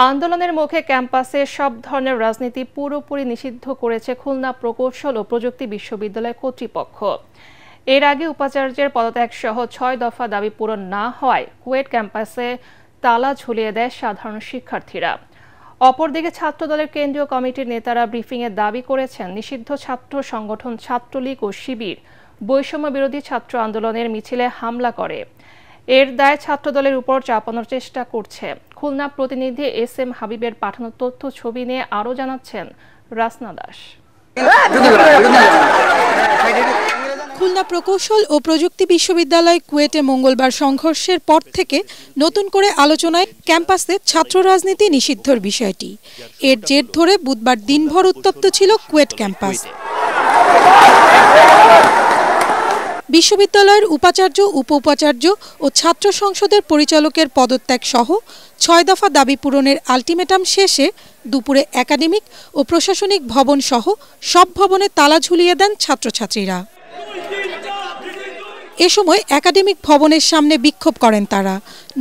আন্দোলনের মুখে ক্যাম্পাসে সব ধরনের রাজনীতি পুরোপুরি নিষিদ্ধ করেছে খুলনা প্রকৌশল ও প্রযুক্তি বিশ্ববিদ্যালয় কর্তৃপক্ষ। এর আগে উপাচার্যের পদত্যাগ সহ ৬ দফা দাবি পূরণ না হওয়ায় কুয়েট ক্যাম্পাসে তালা ঝুলিয়ে দেয় সাধারণ শিক্ষার্থীরা। অপরদিকে ছাত্রদলের কেন্দ্রীয় কমিটির নেতারা ব্রিফিংয়ে দাবি করেছেন নিষিদ্ধ ছাত্র সংগঠন ছাত্রলীগ ও শিবির বৈষম্য বিরোধী ছাত্র আন্দোলনের মিছিলে হামলা করে। এর দায় ছাত্রদলের উপর চাপানোর চেষ্টা করছে। খুলনা প্রতিনিধি SM হাবিবের পাঠানো তথ্য ছবি নিয়ে আরও জানাচ্ছেন রাসনা দাস। খুলনা প্রকৌশল ও প্রযুক্তি বিশ্ববিদ্যালয় কুয়েটে মঙ্গলবার সংঘর্ষের পর থেকে নতুন করে আলোচনায় ক্যাম্পাসে ছাত্র রাজনীতি নিষিদ্ধর বিষয়টি। এর জের ধরে বুধবার দিনভর উত্তপ্ত ছিল কুয়েট ক্যাম্পাস। বিশ্ববিদ্যালয়ের উপাচার্য, উপ উপাচার্য ও ছাত্র সংসদের পরিচালকের পদত্যাগ সহ ৬ দফা দাবি পূরণের আলটিমেটাম শেষে দুপুরে একাডেমিক ও প্রশাসনিক ভবন সহ সব ভবনে তালা ঝুলিয়ে দেন ছাত্রছাত্রীরা। এ সময় একাডেমিক ভবনের সামনে বিক্ষোভ করেন তারা।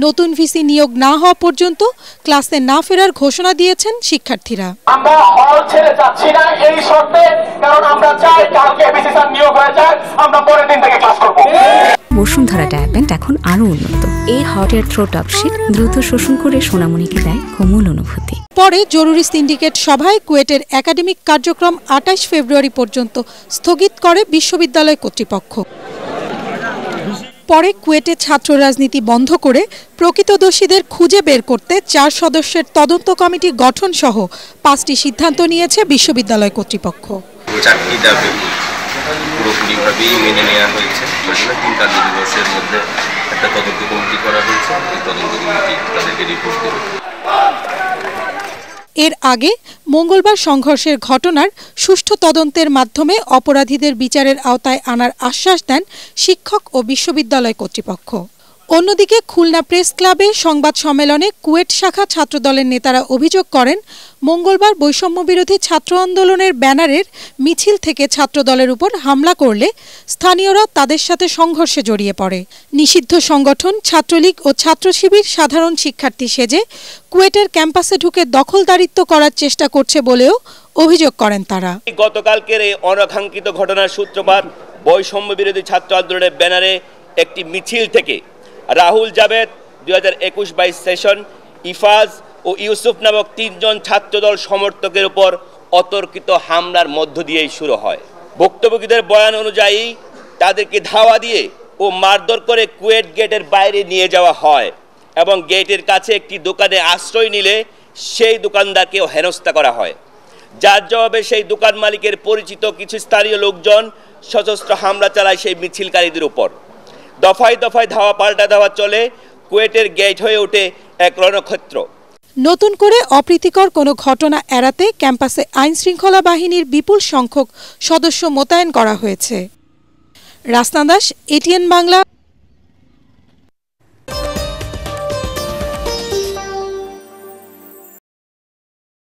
নতুন ভিসি নিয়োগ না হওয়া পর্যন্ত ক্লাসে না ফেরার ঘোষণা দিয়েছেন শিক্ষার্থীরা। আমরা হল ছেড়ে যাচ্ছি না এই শর্তে, কারণ আমরা চাই কালকে ভিসি স্যার নিয়োগ হয়ে যায়, আমরা পরের দিন থেকে ক্লাস করব। বসুন্ধরা ডায়াপেন্ট এখন আরো উন্নত। এই হট এয়ার থ্রো টপশিট দ্রুত শোষণ করে সোনামণিকে দেয় কোমল অনুভূতি। পরে জরুরি সিন্ডিকেট সভায় কুয়েটের একাডেমিক কার্যক্রম ২৮ ফেব্রুয়ারি পর্যন্ত স্থগিত করে বিশ্ববিদ্যালয় কর্তৃপক্ষ। পরে কুয়েটে ছাত্র রাজনীতি বন্ধ করে প্রকৃত দোষীদের খুঁজে বের করতে ৪ সদস্যের তদন্ত কমিটি গঠন সহ ৫টি সিদ্ধান্ত নিয়েছে বিশ্ববিদ্যালয় কর্তৃপক্ষ। ৪টি দাবি পুরোপুরিভাবেই মেনে নেওয়া হয়েছে। ৩ কার্যদিবসের মধ্যে একটা তদন্ত কমিটি করা হয়েছে। এই তদন্ত কমিটি তাদেরকে রিপোর্ট দেবে। এর আগে মঙ্গলবার সংঘর্ষের ঘটনার সুষ্ঠু তদন্তের মাধ্যমে অপরাধীদের বিচারের আওতায় আনার আশ্বাস দেন শিক্ষক ও বিশ্ববিদ্যালয় কর্তৃপক্ষ। অন্যদিকে খুলনা প্রেস ক্লাবে সংবাদ সম্মেলনে কুয়েট শাখা ছাত্রদলের নেতারা অভিযোগ করেন মঙ্গলবার বৈষম্য বিরোধী ছাত্র আন্দোলনের ব্যানারের মিছিল থেকে ছাত্রদলের উপর হামলা করলে স্থানীয়রা তাদের সাথে সংঘর্ষে জড়িয়ে পড়ে। নিষিদ্ধ সংগঠন ছাত্রলীগ ও ছাত্র শিবির সাধারণ শিক্ষার্থী সেজে কুয়েটের ক্যাম্পাসে ঢুকে দখলদারিত্ব করার চেষ্টা করছে বলেও অভিযোগ করেন তারা। গতকালকের এই অনাকাঙ্ক্ষিত ঘটনার সূত্রপাত বৈষম্য বিরোধী ছাত্র আন্দোলনের ব্যানারে একটি মিছিল থেকে রাহুল জাবেদ 2021-22 সেশন, ইফাজ ও ইউসুফ নামক 3 জন ছাত্রদল সমর্থকের উপর অতর্কিত হামলার মধ্য দিয়েই শুরু হয়। ভুক্তভোগীদের বয়ান অনুযায়ী তাদেরকে ধাওয়া দিয়ে ও মারধর করে কুয়েট গেটের বাইরে নিয়ে যাওয়া হয় এবং গেটের কাছে একটি দোকানে আশ্রয় নিলে সেই দোকানদারকেও হেনস্থা করা হয়। যার জবাবে সেই দোকান মালিকের পরিচিত কিছু স্থানীয় লোকজন সশস্ত্র হামলা চালায় সেই মিছিলকারীদের উপর। দফায় দফায় ধাওয়া পাল্টা ধাওয়া চলে, কুয়েটের গেট হয়ে ওঠে এক রণক্ষেত্র। নতুন করে অপ্রীতিকর কোনো ঘটনা এড়াতে ক্যাম্পাসে আইন শৃঙ্খলা বাহিনীর বিপুল সংখ্যক সদস্য মোতায়েন করা হয়েছে। রাসনা দাস, ATN বাংলা।